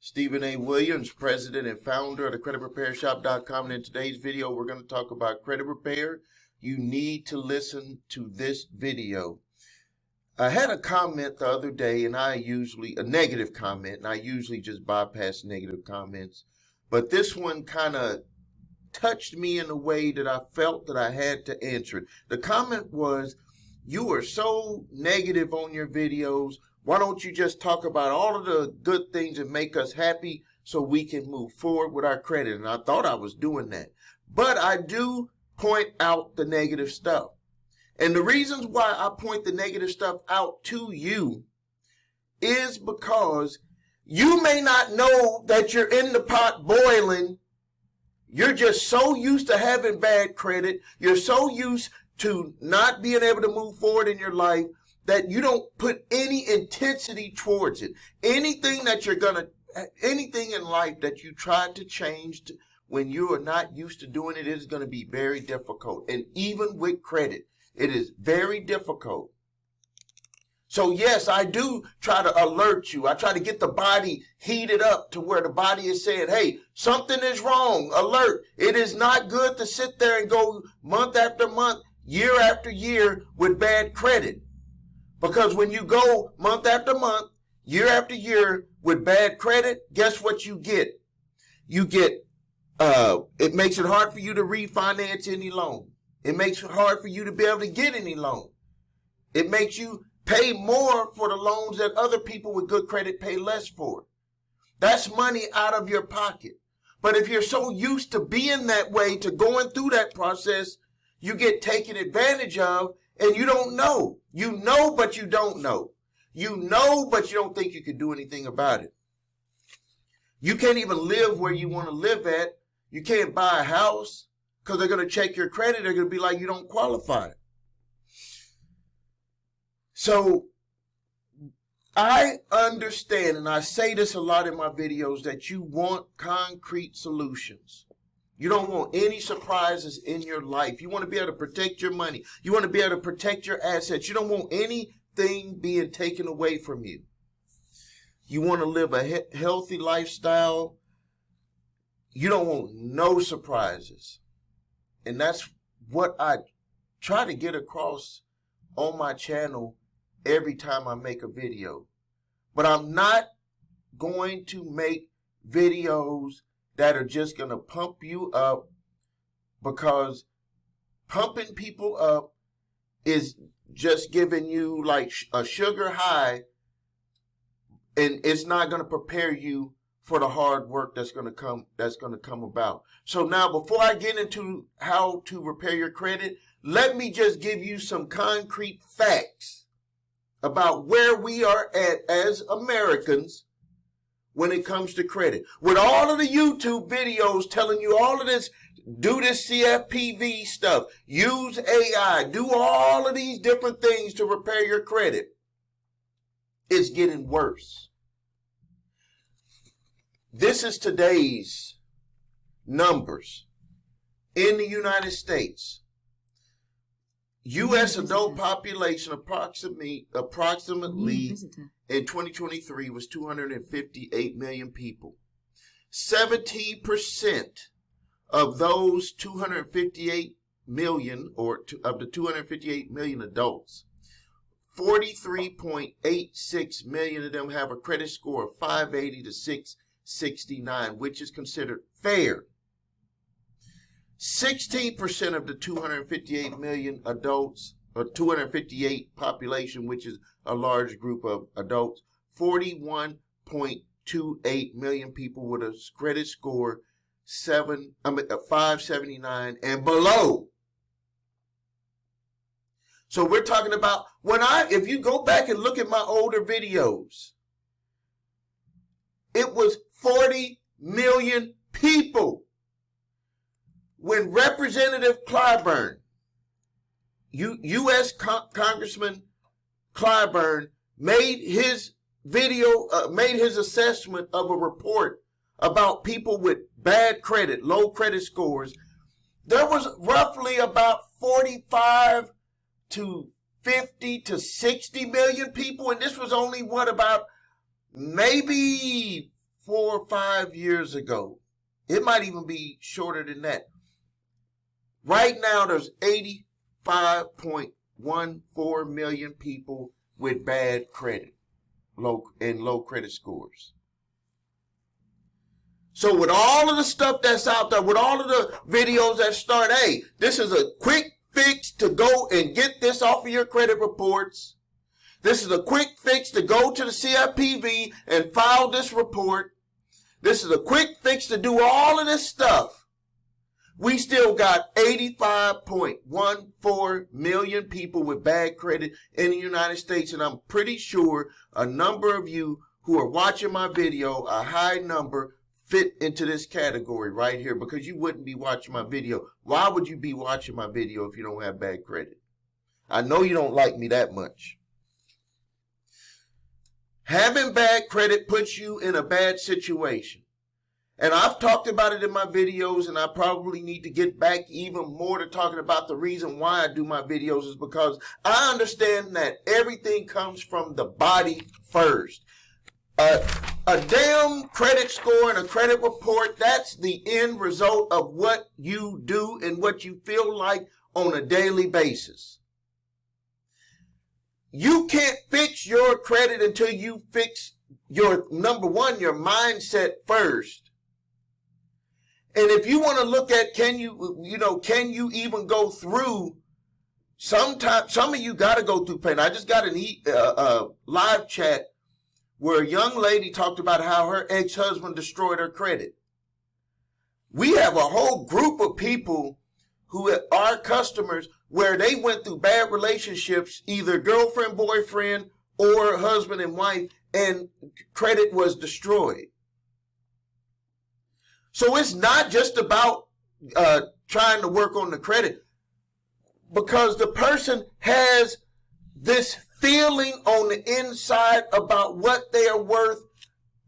Stephen A. Williams, president and founder of the creditrepairshop.com. And in today's video, we're going to talk about credit repair. You need to listen to this video. I had a comment the other day, and a negative comment, and I usually just bypass negative comments. But this one kind of touched me in a way that I felt that I had to answer it. The comment was, "You are so negative on your videos. Why don't you just talk about all of the good things and make us happy so we can move forward with our credit?" And I thought I was doing that. But I do point out the negative stuff. And the reasons why I point the negative stuff out to you is because you may not know that you're in the pot boiling. You're just so used to having bad credit. You're so used to not being able to move forward in your life that you don't put any intensity towards it. Anything in life that you try to change when you are not used to doing it is going to be very difficult. And even with credit, it is very difficult. So yes, I do try to alert you. I try to get the body heated up to where the body is saying, hey, something is wrong. Alert. It is not good to sit there and go month after month, year after year with bad credit. Because when you go month after month, year after year with bad credit, guess what you get? You get, it makes it hard for you to refinance any loan. It makes it hard for you to be able to get any loan. It makes you pay more for the loans that other people with good credit pay less for. That's money out of your pocket. But if you're so used to being that way, to going through that process, you get taken advantage of and you don't know. You know, but you don't know. You know, but you don't think you can do anything about it. You can't even live where you want to live at. You can't buy a house because they're going to check your credit. They're going to be like, you don't qualify. So I understand, and I say this a lot in my videos, that you want concrete solutions. You don't want any surprises in your life. You want to be able to protect your money. You want to be able to protect your assets. You don't want anything being taken away from you. You want to live a healthy lifestyle. You don't want no surprises. And that's what I try to get across on my channel every time I make a video. But I'm not going to make videos that are just going to pump you up, because pumping people up is just giving you like a sugar high, and it's not going to prepare you for the hard work that's going to come about. So now, before I get into how to repair your credit, let me just give you some concrete facts about where we are at as Americans when it comes to credit. With all of the YouTube videos telling you all of this, do this CFPB stuff, use AI, do all of these different things to repair your credit, it's getting worse. This is today's numbers in the United States. U.S. adult population approximately in 2023 was 258 million people. 17% of those 258 million, of the 258 million adults, 43.86 million of them have a credit score of 580 to 669, which is considered fair. 16% of the 258 million adults, or 258 population, which is a large group of adults, 41.28 million people with a credit score 579 and below. So we're talking about, if you go back and look at my older videos, it was 40 million people. When Representative Clyburn, U.S. Congressman Clyburn, made his assessment of a report about people with bad credit, low credit scores, there was roughly about 45 to 50 to 60 million people, and this was only about maybe 4 or 5 years ago. It might even be shorter than that. Right now, there's 85.14 million people with bad credit, low credit scores. So with all of the stuff that's out there, with all of the videos that start, hey, this is a quick fix to go and get this off of your credit reports. This is a quick fix to go to the CFPB and file this report. This is a quick fix to do all of this stuff. We still got 85.14 million people with bad credit in the United States, and I'm pretty sure a number of you who are watching my video, a high number, fit into this category right here, because you wouldn't be watching my video. Why would you be watching my video if you don't have bad credit? I know you don't like me that much. Having bad credit puts you in a bad situation. And I've talked about it in my videos, and I probably need to get back even more to talking about the reason why I do my videos is because I understand that everything comes from the body first. A damn credit score and a credit report, that's the end result of what you do and what you feel like on a daily basis. You can't fix your credit until you fix your, number one, your mindset first. And if you want to look at, can you even go through, sometimes, some of you got to go through pain. I just got a live chat where a young lady talked about how her ex-husband destroyed her credit. We have a whole group of people who are customers where they went through bad relationships, either girlfriend, boyfriend, or husband and wife, and credit was destroyed. So it's not just about trying to work on the credit, because the person has this feeling on the inside about what they are worth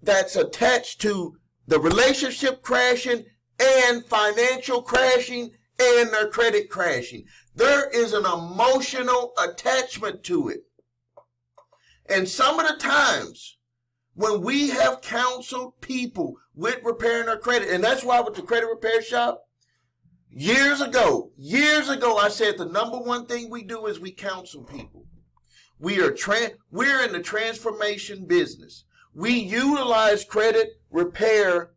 that's attached to the relationship crashing and financial crashing and their credit crashing. There is an emotional attachment to it. And some of the times when we have counseled people with repairing their credit, and that's why with the credit repair shop, years ago, I said the number one thing we do is we counsel people. We're in the transformation business. We utilize credit repair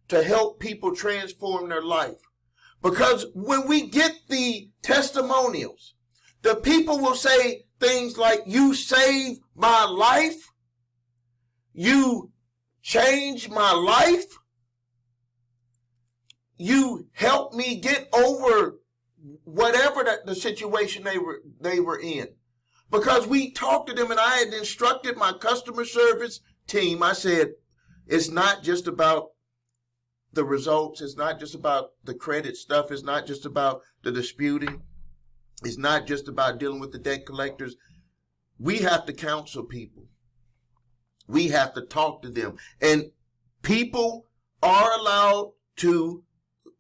to help people transform their life. Because when we get the testimonials, the people will say things like, you saved my life, you changed my life, you helped me get over whatever the situation they were in. Because we talked to them, and I had instructed my customer service team. I said, it's not just about the results. It's not just about the credit stuff. It's not just about the disputing. It's not just about dealing with the debt collectors. We have to counsel people. We have to talk to them. And people are allowed to,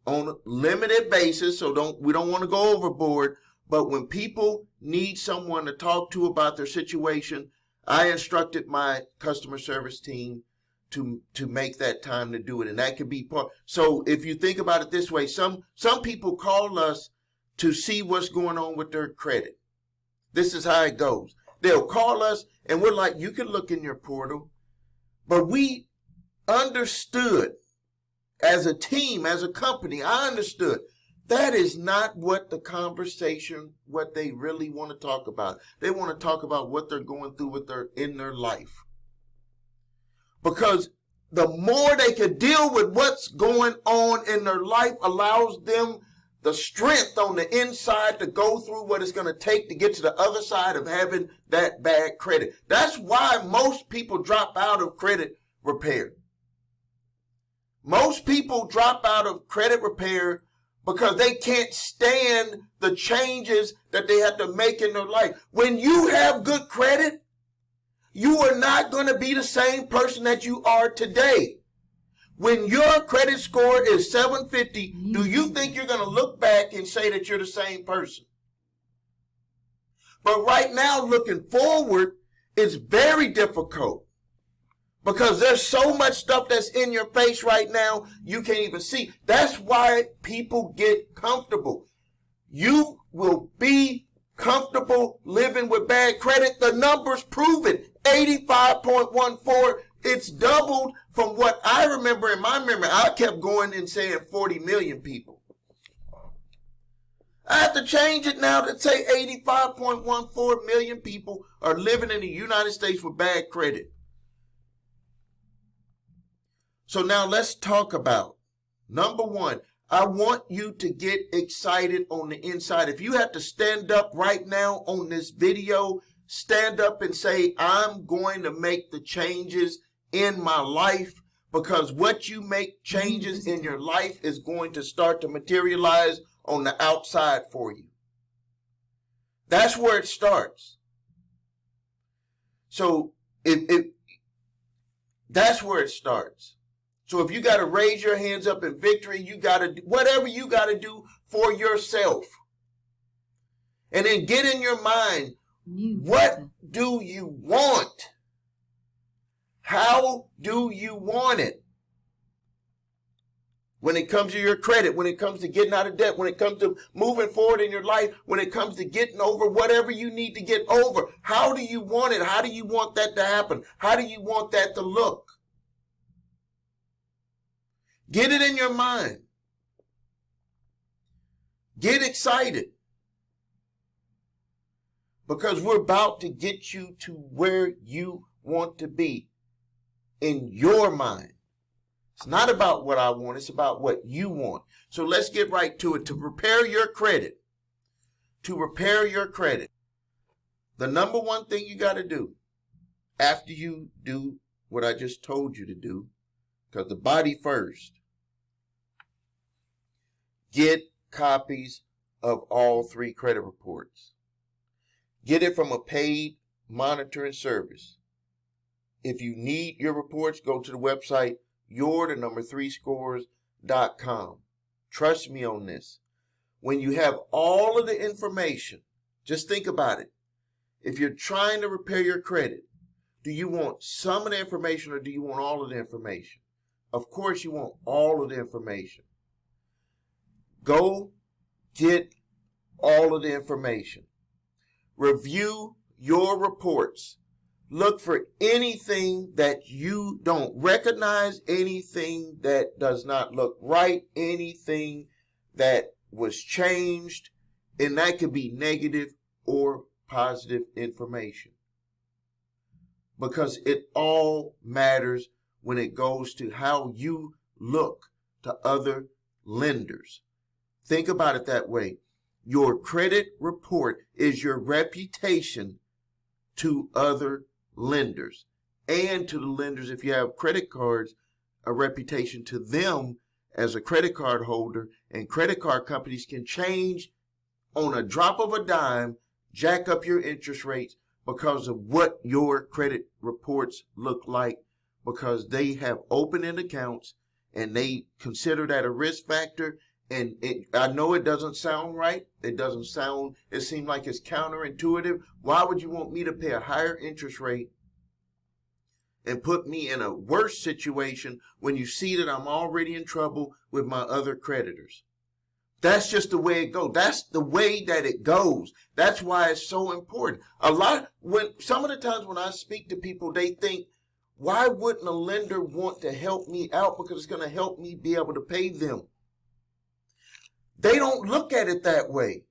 on a limited basis, so we don't want to go overboard, but when people need someone to talk to about their situation, I instructed my customer service team to make that time to do it. And that could be part. So if you think about it this way, some people call us to see what's going on with their credit. This is how it goes. They'll call us and we're like, you can look in your portal. But we understood as a team, as a company, I understood that is not what the conversation, what they really want to talk about. They want to talk about what they're going through in their life. Because the more they can deal with what's going on in their life allows them the strength on the inside to go through what it's going to take to get to the other side of having that bad credit. That's why most people drop out of credit repair. Most people drop out of credit repair because they can't stand the changes that they have to make in their life. When you have good credit, you are not going to be the same person that you are today. When your credit score is 750, do you think you're going to look back and say that you're the same person? But right now, looking forward, it's very difficult. Because there's so much stuff that's in your face right now, you can't even see. That's why people get comfortable. You will be comfortable living with bad credit. The numbers prove it. 85.14. It's doubled from what I remember in my memory. I kept going and saying 40 million people. I have to change it now to say 85.14 million people are living in the United States with bad credit. So now let's talk about, number one, I want you to get excited on the inside. If you have to stand up right now on this video, stand up and say, I'm going to make the changes in my life, because what you make changes in your life is going to start to materialize on the outside for you. That's where it starts. So that's where it starts. So if you got to raise your hands up in victory, you got to do whatever you got to do for yourself. And then get in your mind, what do you want? How do you want it? When it comes to your credit, when it comes to getting out of debt, when it comes to moving forward in your life, when it comes to getting over whatever you need to get over, how do you want it? How do you want that to happen? How do you want that to look? Get it in your mind. Get excited. Because we're about to get you to where you want to be in your mind. It's not about what I want. It's about what you want. So let's get right to it. To prepare your credit. To repair your credit. The number one thing you got to do after you do what I just told you to do, because the body first, get copies of all 3 credit reports. Get it from a paid monitoring service. If you need your reports, go to the website your3scores.com. Trust me on this. When you have all of the information, just think about it. If you're trying to repair your credit, do you want some of the information or do you want all of the information? Of course you want all of the information. Go get all of the information. Review your reports. Look for anything that you don't recognize, anything that does not look right, anything that was changed, and that could be negative or positive information. Because it all matters when it goes to how you look to other lenders. Think about it that way. Your credit report is your reputation to other lenders, and to the lenders, if you have credit cards, a reputation to them as a credit card holder. And credit card companies can change on a drop of a dime, jack up your interest rates because of what your credit reports look like, because they have open-end accounts and they consider that a risk factor. And I know it doesn't sound right. It seems like it's counterintuitive. Why would you want me to pay a higher interest rate and put me in a worse situation when you see that I'm already in trouble with my other creditors? That's just the way it goes. That's the way that it goes. That's why it's so important. Some of the times when I speak to people, they think, why wouldn't a lender want to help me out? Because it's going to help me be able to pay them. They don't look at it that way.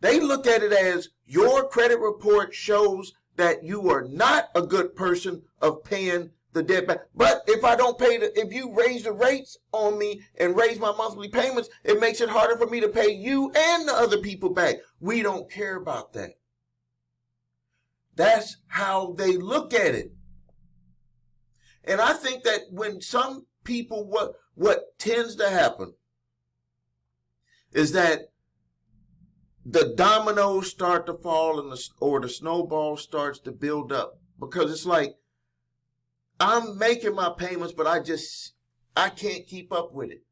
They look at it as your credit report shows that you are not a good person of paying the debt back. But if I don't pay if you raise the rates on me and raise my monthly payments, it makes it harder for me to pay you and the other people back. We don't care about that. That's how they look at it. And I think that when some people, what tends to happen is that the dominoes start to fall or the snowball starts to build up, because it's like, I'm making my payments, but I can't keep up with it.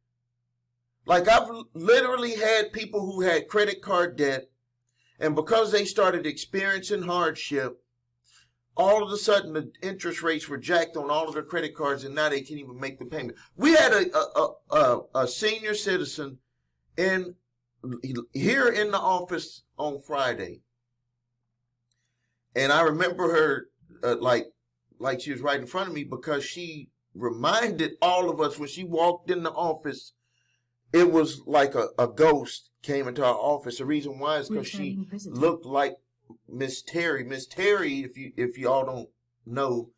Like, I've literally had people who had credit card debt, and because they started experiencing hardship, all of a sudden the interest rates were jacked on all of their credit cards, and now they can't even make the payment. We had a senior citizen here in the office on Friday, and I remember her like she was right in front of me, because she reminded all of us when she walked in the office, it was like a ghost came into our office. The reason why is because she looked like Miss Terry. Miss Terry, if you all don't know,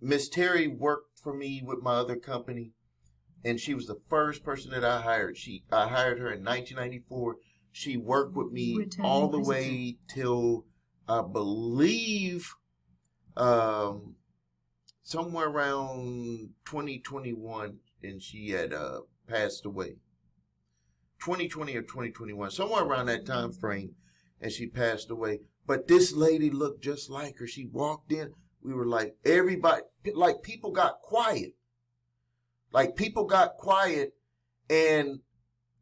Miss Terry worked for me with my other company, and she was the first person that I hired. I hired her in 1994. She worked with me all the way till I believe somewhere around 2021, and she had passed away. 2020 or 2021, somewhere around that time frame, and she passed away. But this lady looked just like her. She walked in. We were like, everybody, like people got quiet. Like people got quiet, and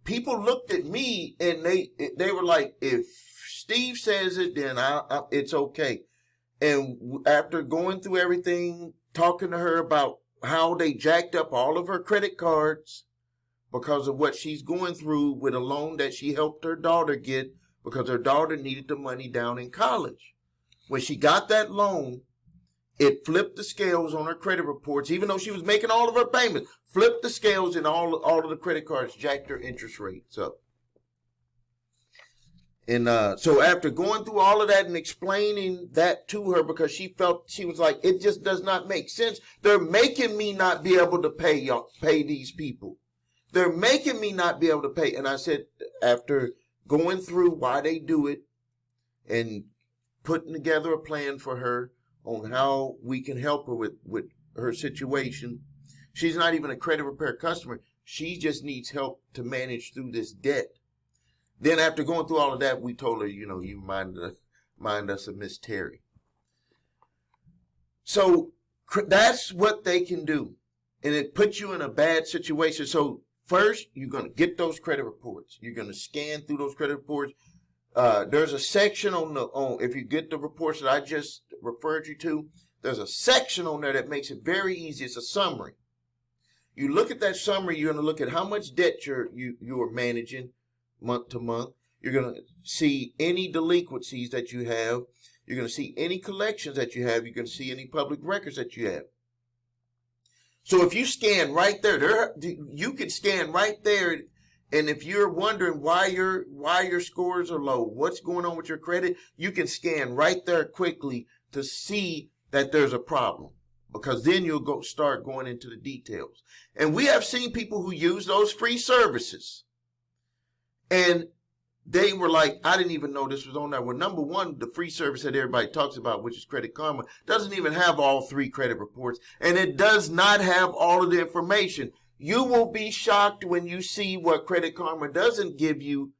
people looked at me, and they were like, if Steve says it, then it's okay. And after going through everything, talking to her about how they jacked up all of her credit cards because of what she's going through with a loan that she helped her daughter get, because her daughter needed the money down in college. When she got that loan, it flipped the scales on her credit reports, even though she was making all of her payments, flipped the scales, and all of the credit cards jacked her interest rates up. And so after going through all of that and explaining that to her, because she was like, it just does not make sense. They're making me not be able to pay these people. They're making me not be able to pay. And I said, after going through why they do it and putting together a plan for her on how we can help her with her situation, she's not even a credit repair customer. She just needs help to manage through this debt. Then after going through all of that, we told her, you remind us of Miss Terry. So that's what they can do. And it puts you in a bad situation. So first, you're going to get those credit reports. You're going to scan through those credit reports. There's a section if you get the reports that I just referred you to, there's a section on there that makes it very easy. It's a summary. You look at that summary, you're going to look at how much debt you are managing month to month. You're going to see any delinquencies that you have. You're going to see any collections that you have. You're going to see any public records that you have. So if you scan right there, you could scan right there. And if you're wondering why your scores are low, what's going on with your credit, you can scan right there quickly to see that there's a problem, because then you'll start going into the details. And we have seen people who use those free services, and they were like, I didn't even know this was on there. Well, number one, the free service that everybody talks about, which is Credit Karma, doesn't even have all 3 credit reports, and it does not have all of the information. You will be shocked when you see what Credit Karma doesn't give you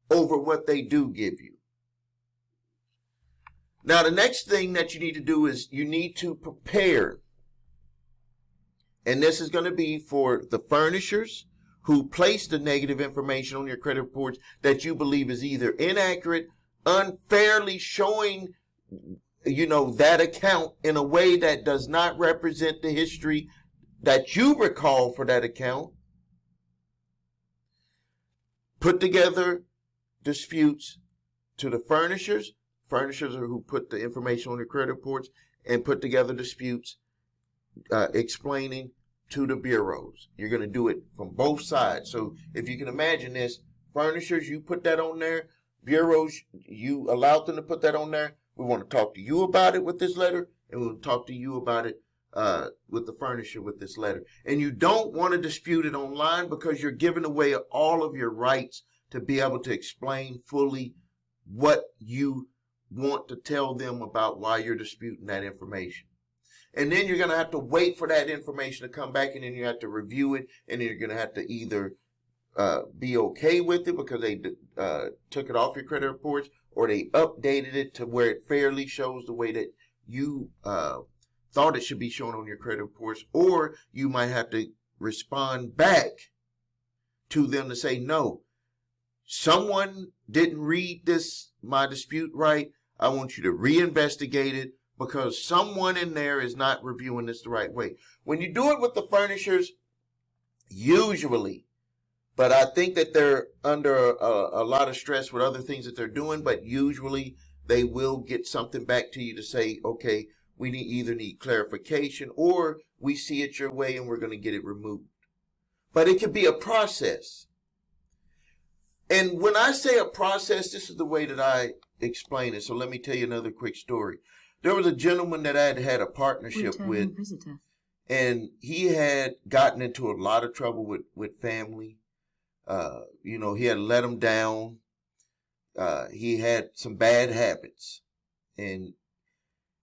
over what they do give you. Now, the next thing that you need to do is you need to prepare. And this is going to be for the furnishers who place the negative information on your credit reports that you believe is either inaccurate, unfairly showing, that account in a way that does not represent the history that you recall for that account. Put together disputes to the furnishers. Furnishers are who put the information on your credit reports, and put together disputes explaining to the bureaus. You're going to do it from both sides. So if you can imagine this, furnishers, you put that on there. Bureaus, you allowed them to put that on there. We want to talk to you about it with this letter, and we'll talk to you about it with the furnisher with this letter. And you don't want to dispute it online, because you're giving away all of your rights to be able to explain fully what you want to tell them about why you're disputing that information. And then you're going to have to wait for that information to come back, and then you have to review it, and then you're going to have to either be okay with it because they took it off your credit reports, or they updated it to where it fairly shows the way that you thought it should be shown on your credit reports, or you might have to respond back to them to say, no, someone didn't read my dispute right. I want you to reinvestigate it, because someone in there is not reviewing this the right way. When you do it with the furnishers, usually, but I think that they're under a lot of stress with other things that they're doing, but usually they will get something back to you to say, okay, we either need clarification or we see it your way and we're going to get it removed. But it could be a process. And when I say a process, this is the way that I explain it. So let me tell you another quick story. There was a gentleman that I had a partnership with, and he had gotten into a lot of trouble with family. He had let him down. He had some bad habits, and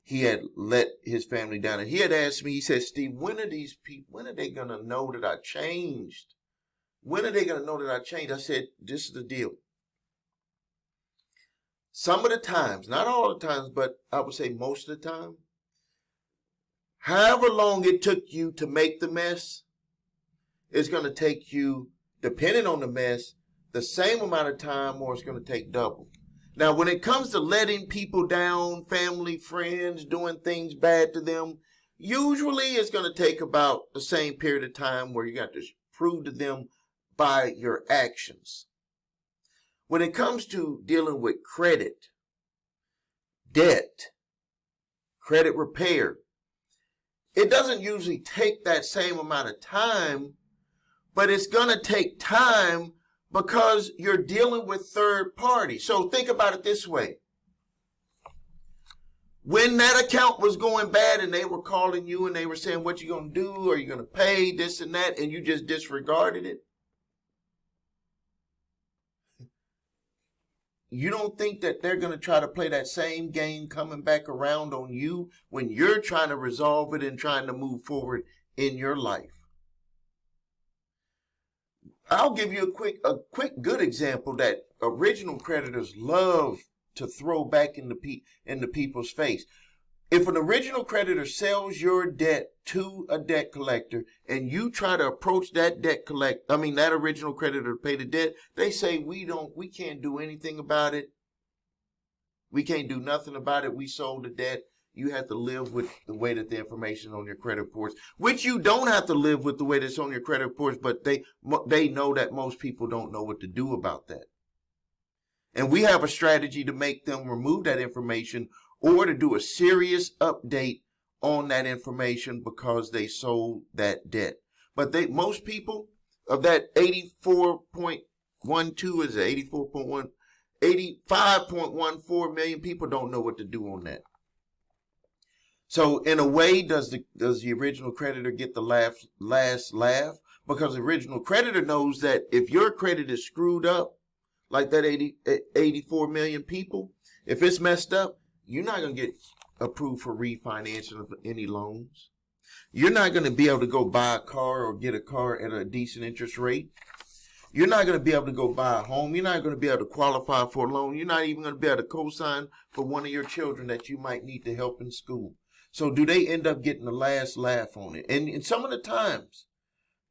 he had let his family down. And he had asked me, he said, Steve, when are they going to know that I changed? When are they going to know that I changed? I said, this is the deal. Some of the times, not all the times, but I would say most of the time, however long it took you to make the mess, it's going to take you, depending on the mess, the same amount of time, or it's going to take double. Now, when it comes to letting people down, family, friends, doing things bad to them, usually it's going to take about the same period of time where you got to prove to them by your actions. When it comes to dealing with credit, debt, credit repair, it doesn't usually take that same amount of time, but it's going to take time because you're dealing with third parties. So think about it this way. When that account was going bad and they were calling you and they were saying, what you going to do? Are you going to pay this and that? And you just disregarded it. You don't think that they're going to try to play that same game coming back around on you when you're trying to resolve it and trying to move forward in your life? I'll give you a quick good example that original creditors love to throw back in the people's face. If an original creditor sells your debt to a debt collector and you try to approach that that original creditor to pay the debt, they say, we can't do anything about it. We can't do nothing about it. We sold the debt. You have to live with the way that the information on your credit reports, which you don't have to live with the way that's on your credit reports, but they know that most people don't know what to do about that. And we have a strategy to make them remove that information or to do a serious update on that information because they sold that debt. But most people of that 84.12 is 85.14 million people don't know what to do on that. So in a way, does the original creditor get the last laugh? Because the original creditor knows that if your credit is screwed up, like that 84 million people, if it's messed up, you're not going to get approved for refinancing of any loans. You're not going to be able to go buy a car or get a car at a decent interest rate. You're not going to be able to go buy a home. You're not going to be able to qualify for a loan. You're not even going to be able to co-sign for one of your children that you might need to help in school. So do they end up getting the last laugh on it? And some of the times,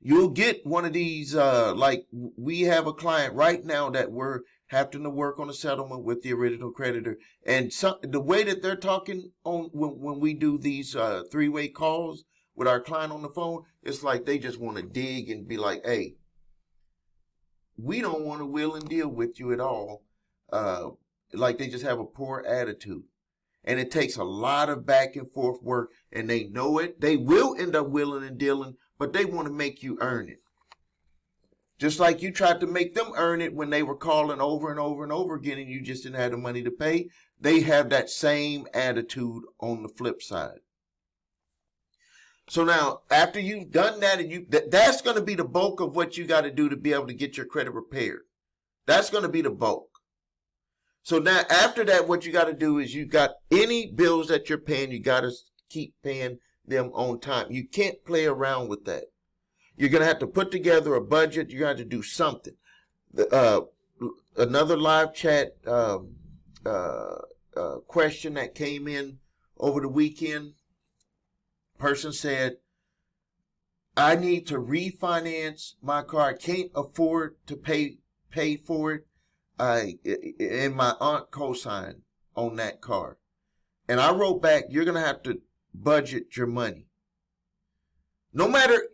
you'll get one of these, like we have a client right now that we're having to work on a settlement with the original creditor. And the way that they're talking on when we do these three-way calls with our client on the phone, it's like they just want to dig and be like, hey, we don't want to wheel and deal with you at all. Like they just have a poor attitude. And it takes a lot of back and forth work, and they know it. They will end up wheeling and dealing, but they want to make you earn it. Just like you tried to make them earn it when they were calling over and over and over again and you just didn't have the money to pay. They have that same attitude on the flip side. So now, after you've done that, and that's going to be the bulk of what you got to do to be able to get your credit repaired. That's going to be the bulk. So now, after that, what you got to do is you got any bills that you're paying, you got to keep paying them on time. You can't play around with that. You're going to have to put together a budget. You're going to have to do something. Another live chat question that came in over the weekend. Person said, I need to refinance my car. I can't afford to pay for it. And my aunt co-signed on that car. And I wrote back, you're going to have to budget your money. No matter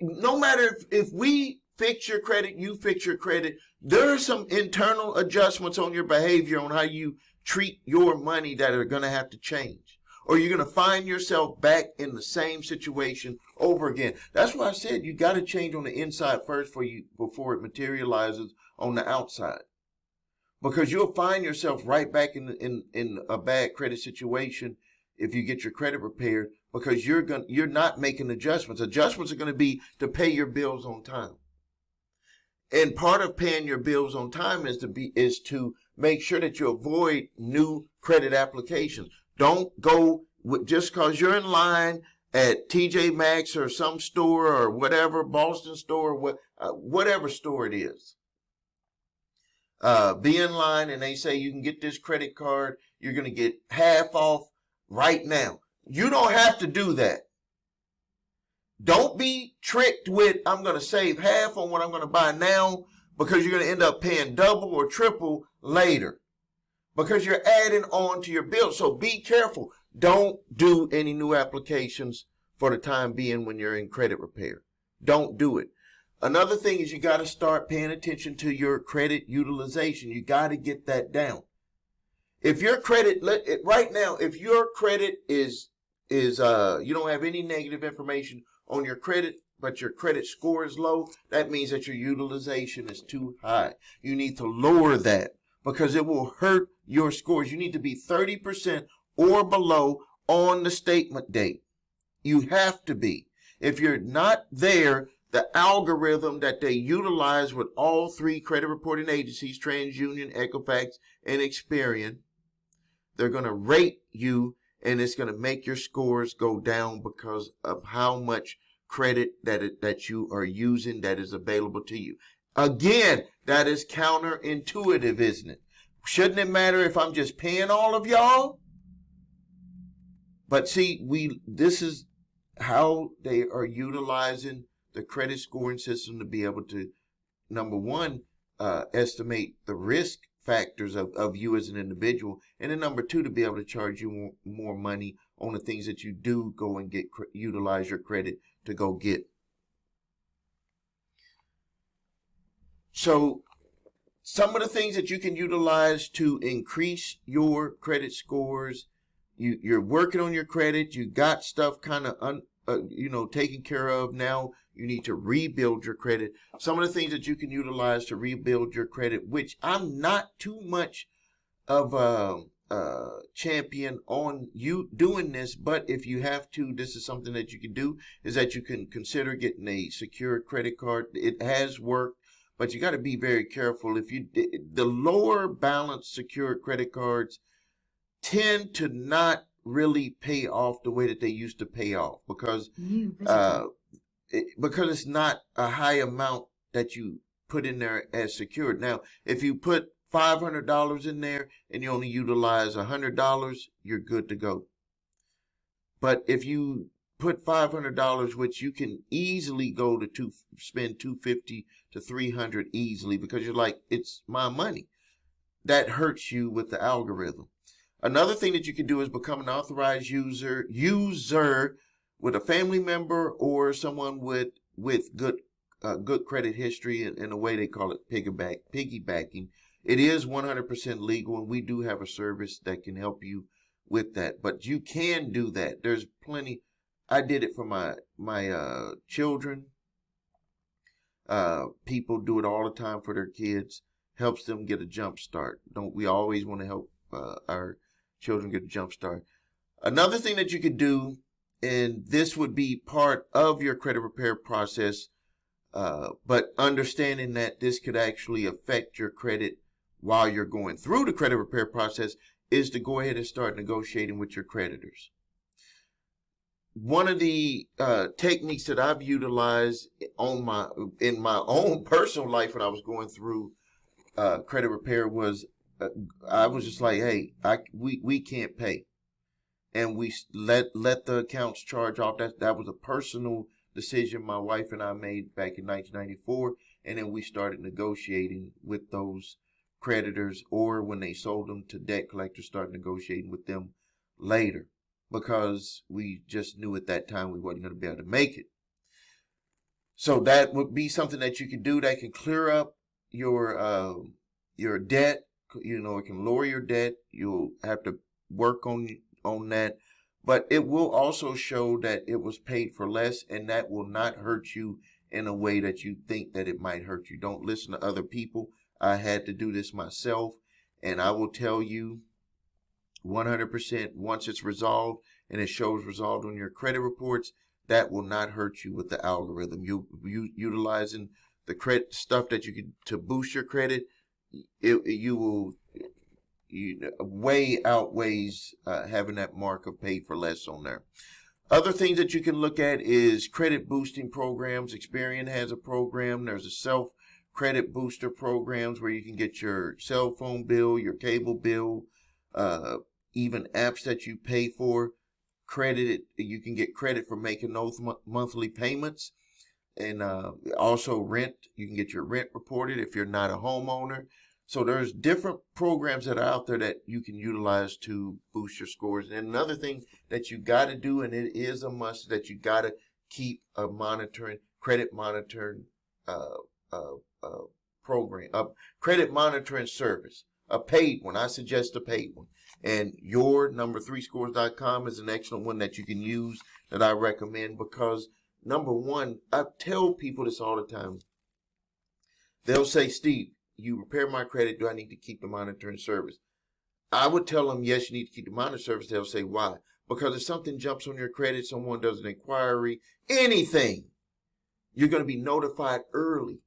if we fix your credit, you fix your credit, there are some internal adjustments on your behavior on how you treat your money that are going to have to change. Or you're going to find yourself back in the same situation over again. That's why I said you got to change on the inside first before it materializes on the outside. Because you'll find yourself right back in a bad credit situation if you get your credit repaired, because you're not making adjustments. Adjustments are going to be to pay your bills on time. And part of paying your bills on time is to make sure that you avoid new credit applications. Don't go just because you're in line at TJ Maxx or some store or whatever, Boston store, whatever store it is. Be in line and they say you can get this credit card, you're going to get half off right now. You don't have to do that. Don't be tricked with, I'm going to save half on what I'm going to buy now, because you're going to end up paying double or triple later, because you're adding on to your bill. So be careful. Don't do any new applications for the time being when you're in credit repair. Don't do it. Another thing is you got to start paying attention to your credit utilization. You got to get that down. If your credit, right now, if your credit is you don't have any negative information on your credit, but your credit score is low, that means that your utilization is too high. You need to lower that because it will hurt your scores. You need to be 30% or below on the statement date. You have to be. If you're not there, the algorithm that they utilize with all three credit reporting agencies, TransUnion, Equifax, and Experian, they're going to rate you, and it's going to make your scores go down because of how much credit that you are using that is available to you. Again, that is counterintuitive, isn't it? Shouldn't it matter if I'm just paying all of y'all? But see, this is how they are utilizing the credit scoring system to be able to, number one, estimate the risk factors of you as an individual, and then number two, to be able to charge you more money on the things that you do go and utilize your credit to go get. So some of the things that you can utilize to increase your credit scores, you're working on your credit, you got stuff kind of taken care of. Now you need to rebuild your credit. Some of the things that you can utilize to rebuild your credit, which I'm not too much of a champion on you doing this, but if you have to, this is something that you can do, is that you can consider getting a secured credit card. It has worked, but you got to be very careful. The lower balance secured credit cards tend to not really pay off the way that they used to pay off, because it's not a high amount that you put in there as secured. Now, if you put $500 in there and you only utilize $100, you're good to go. But if you put $500, which you can easily go to spend $250 to $300 easily, because you're like, it's my money, that hurts you with the algorithm. Another thing that you can do is become an authorized user with a family member or someone with good credit history, in a way they call it piggybacking. It is 100% legal, and we do have a service that can help you with that. But you can do that. There's plenty. I did it for my children. People do it all the time for their kids. Helps them get a jump start. We always want to help our children get a jump start. Another thing that you could do, and this would be part of your credit repair process, but understanding that this could actually affect your credit while you're going through the credit repair process, is to go ahead and start negotiating with your creditors. One of the techniques that I've utilized in my own personal life when I was going through credit repair was, I was just like, hey, we can't pay, and we let the accounts charge off. That was a personal decision my wife and I made back in 1994, and then we started negotiating with those creditors, or when they sold them to debt collectors, start negotiating with them later. because we just knew at that time we wasn't going to be able to make it. So that would be something that you can do that can clear up your debt. You know, it can lower your debt. You'll have to work on that, but it will also show that it was paid for less, and that will not hurt you in a way that you think that it might hurt you. Don't listen to other people. I had to do this myself, and I will tell you 100% once it's resolved and it shows resolved on your credit reports, that will not hurt you with the algorithm. You utilizing the credit stuff that you can to boost your credit, way outweighs having that mark of paid for less on there. Other things that you can look at is credit boosting programs. Experian has a program. There's a self credit booster programs where you can get your cell phone bill, your cable bill, even apps that you pay for credited. You can get credit for making those monthly payments. And also rent. You can get your rent reported if you're not a homeowner. So there's different programs that are out there that you can utilize to boost your scores. And another thing that you got to do, and it is a must, that you got to keep a credit monitoring program, a credit monitoring service, a paid one. I suggest a paid one. And your number3scores.com is an excellent one that you can use, that I recommend, because number one, I tell people this all the time. They'll say, Steve, you repair my credit. Do I need to keep the monitoring service? I would tell them, yes, you need to keep the monitoring service. They'll say, why? Because if something jumps on your credit, someone does an inquiry, anything, you're going to be notified early.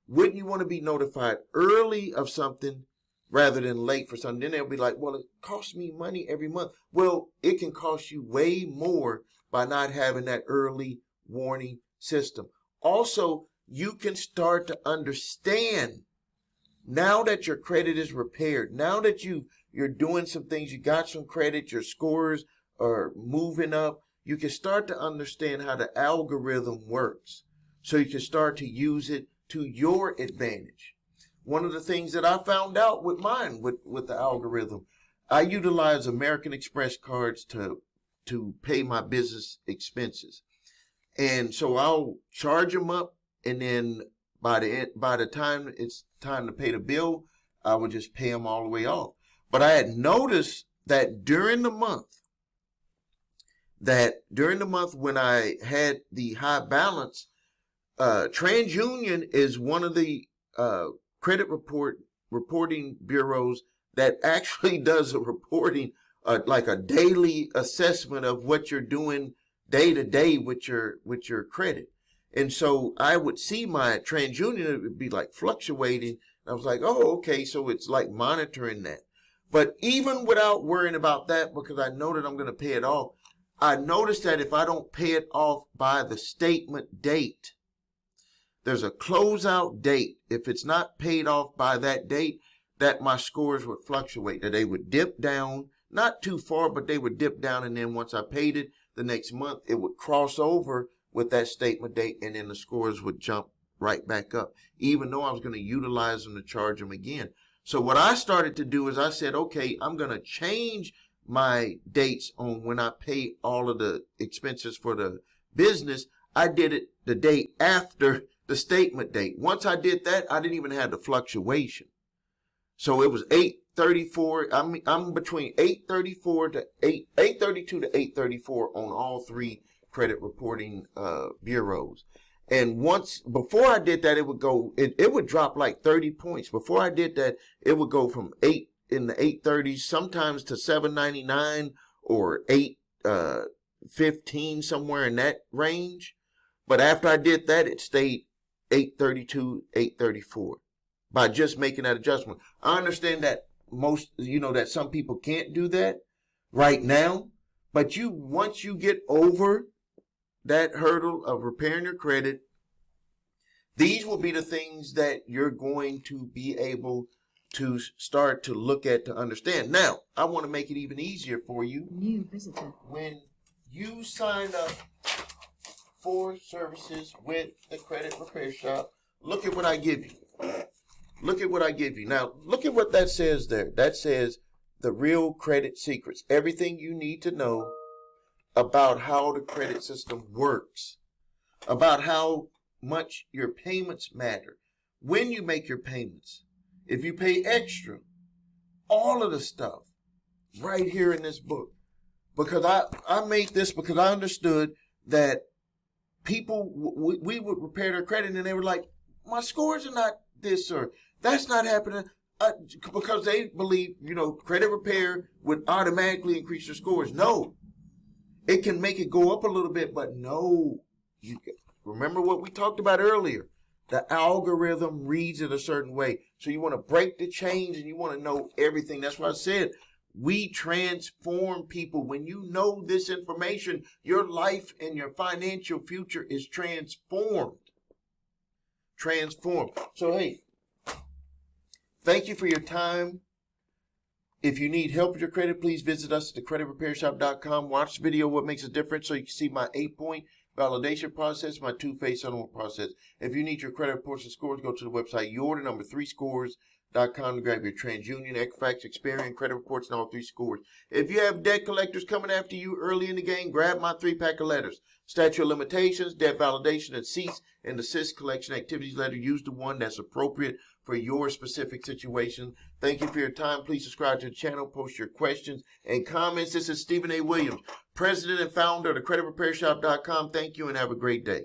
Wouldn't you want to be notified early of something rather than late for something? Then they'll be like, well, it costs me money every month. Well, it can cost you way more by not having that early warning system. Also, you can start to understand, now that your credit is repaired, now that you're doing some things, you got some credit, your scores are moving up, you can start to understand how the algorithm works. So you can start to use it to your advantage. One of the things that I found out with mine, with the algorithm, I utilize American Express cards to pay my business expenses. And so I'll charge them up, and then by the time it's time to pay the bill, I would just pay them all the way off. But I had noticed that during the month when I had the high balance, TransUnion is one of the credit reporting bureaus that actually does a reporting, like a daily assessment of what you're doing day to day with your credit. And so I would see my TransUnion, it would be like fluctuating. I was like, oh, okay, so it's like monitoring that. But even without worrying about that, because I know that I'm going to pay it off, I noticed that if I don't pay it off by the statement date, there's a closeout date. If it's not paid off by that date, that my scores would fluctuate, that they would dip down, not too far, but they would dip down. And then once I paid it the next month, it would cross over with that statement date, and then the scores would jump right back up, even though I was going to utilize them to charge them again. So what I started to do is I said, okay, I'm going to change my dates on when I pay all of the expenses for the business. I did it the day after the statement date. Once I did that, I didn't even have the fluctuation. So it was 834. I'm between 834 to 832 to 834 on all three credit reporting bureaus. And before I did that, it would drop like 30 points. Before I did that, it would go from 8 in the 830s, sometimes to 799 or 815, somewhere in that range. But after I did that, it stayed 832, 834 by just making that adjustment. I understand that that some people can't do that right now, but once you get over that hurdle of repairing your credit, these will be the things that you're going to be able to start to look at to understand. Now, I want to make it even easier for you. New visitor. When you sign up for services with the Credit Repair Shop, look at what I give you. Look at what I give you. Now, look at what that says there. That says the real credit secrets. Everything you need to know about how the credit system works, about how much your payments matter, when you make your payments, if you pay extra, all of the stuff right here in this book. Because I made this because I understood that people, we would repair their credit and they were like, my scores are not this or that's not happening. Because they believe, credit repair would automatically increase your scores. No, it can make it go up a little bit, but no. Remember what we talked about earlier. The algorithm reads it a certain way. So you want to break the chains and you want to know everything. That's why I said we transform people. When you know this information, your life and your financial future is transformed. Transformed. So, hey, thank you for your time. If you need help with your credit, please visit us at thecreditrepairshop.com. Watch the video, What Makes a Difference, so you can see my 8-point validation process, my 2-phase settlement process. If you need your credit reports and scores, go to the website yourthenumber3scores.com to grab your TransUnion, Equifax, Experian credit reports and all 3 scores. If you have debt collectors coming after you early in the game, grab my 3-pack of letters. Statute of limitations, debt validation, and cease and desist collection activities letter. Use the one that's appropriate for your specific situation. Thank you for your time. Please subscribe to the channel, post your questions and comments. This is Stephen A. Williams, President and founder of thecreditrepairshop.com. Thank you and have a great day.